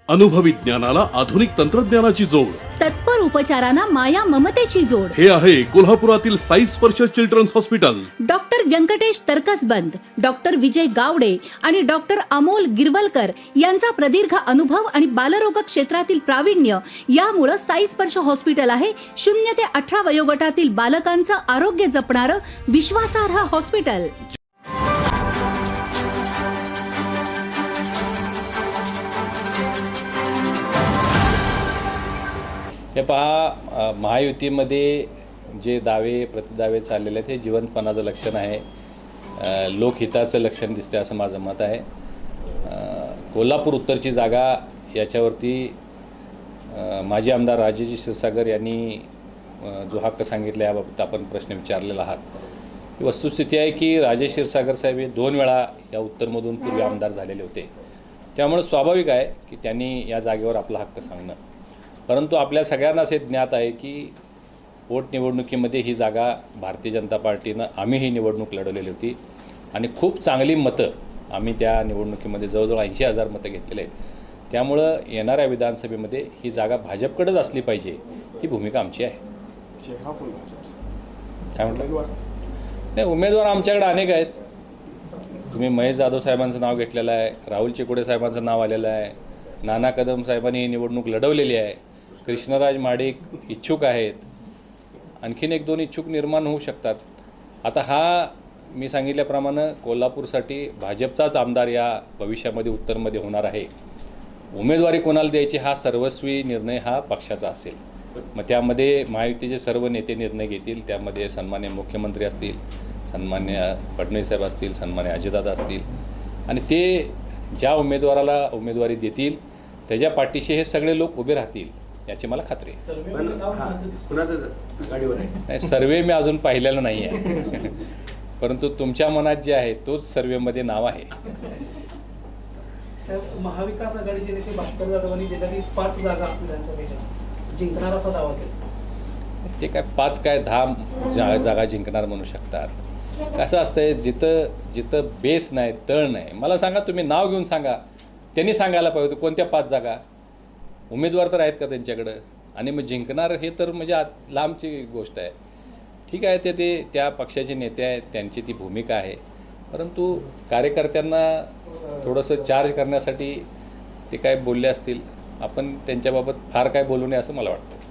अनुभवी ज्ञानाला आधुनिक तंत्रज्ञानाची जोड, तत्पर उपचारांना माया ममतेची जोड. हे आहे कोल्हापुरातील Sai Sparsh children's hospital. Doctor Venkatesh Tarkasband, doctor Vijay Gawade आणि डॉक्टर अमोल गिरवलकर यांचा प्रदीर्घ अनुभव आणि बालरोग क्षेत्रातील प्रावीण्य यामुळे साई स्पर्श हॉस्पिटल आहे 0 ते 18 वयोगटातील बालकांचं आरोग्य जपणारं विश्वासार्ह हॉस्पिटल. हे पहा, महायुतीमध्ये जे दावे प्रतिदावे चाललेले आहेत हे जिवंतपणाचं लक्षण आहे, लोकहिताचं लक्षण दिसते असं माझं मत आहे. कोल्हापूर उत्तरची जागा याच्यावरती माजी आमदार राजेश क्षीरसागर यांनी जो हक्क सांगितला याबाबत आपण प्रश्न विचारलेला आहात. ही वस्तुस्थिती आहे की राजेश क्षीरसागर साहेब हे 2 वेळा या उत्तरमधून पूर्वी आमदार झालेले होते, त्यामुळे स्वाभाविक आहे की त्यांनी या जागेवर आपला हक्क सांगणं. परंतु आपल्या सगळ्यांनाच हे ज्ञात आहे की पोटनिवडणुकीमध्ये ही जागा भारतीय जनता पार्टीनं आम्ही ही निवडणूक लढवलेली होती आणि खूप चांगली मतं आम्ही त्या निवडणुकीमध्ये जवळजवळ 80,000 मतं घेतलेले आहेत. त्यामुळं येणाऱ्या विधानसभेमध्ये ही जागा भाजपकडेच असली पाहिजे ही भूमिका आमची आहे. काय म्हटलं? नाही, उमेदवार आमच्याकडे अनेक आहेत. तुम्ही महेश जाधव साहेबांचं नाव घेतलेलं आहे, राहुल चिकोडे साहेबांचं नाव आलेलं आहे, नाना कदम साहेबांनी ही निवडणूक लढवलेली आहे, कृष्णराज महाडिक इच्छुक आहेत, आणखीन 1-2 इच्छुक निर्माण होऊ शकतात. आता हा मी सांगितल्याप्रमाणे कोल्हापूरसाठी भाजपचाच आमदार या भविष्यामध्ये उत्तरमध्ये होणार आहे. उमेदवारी कोणाला द्यायची हा सर्वस्वी निर्णय हा पक्षाचा असेल. मग त्यामध्ये महायुतीचे सर्व नेते निर्णय घेतील. त्यामध्ये सन्मान्य मुख्यमंत्री असतील, सन्मान्य फडणवीस साहेब असतील, सन्मान्य अजितदादा असतील, आणि ते ज्या उमेदवाराला उमेदवारी देतील त्याच्या पाठीशी हे सगळे लोक उभे राहतील याची मला खात्री आहे. सर्वे मी अजून पाहिलेला नाही आहे, परंतु तुमच्या मनात जे आहे तोच सर्वेमध्ये नाव आहे. महाविकास आघाडीचे नेते भास्कर जाधवांनी जिल्ह्यातील 5 जागा विधानसभेच्या जिंकणार असा दावा केला. ते काय 5 काय 10 जागा जिंकणार म्हणू शकतात. कसं असतंय, जिथं बेस नाही, तळ नाही. मला सांगा, तुम्ही नाव घेऊन सांगा, त्यांनी सांगायला पाहिजे होतं कोणत्या 5 जागा. उमेदवार तर आहेत का त्यांच्याकडं, आणि मग जिंकणार हे तर म्हणजे लांबची गोष्ट आहे. ठीक आहे, ते त्या पक्षाचे नेते आहेत, त्यांची ती भूमिका आहे. परंतु कार्यकर्त्यांना थोडंसं चार्ज करण्यासाठी ते काय बोलले असतील. आपण त्यांच्याबाबत फार काय बोलू नये असं मला वाटतं.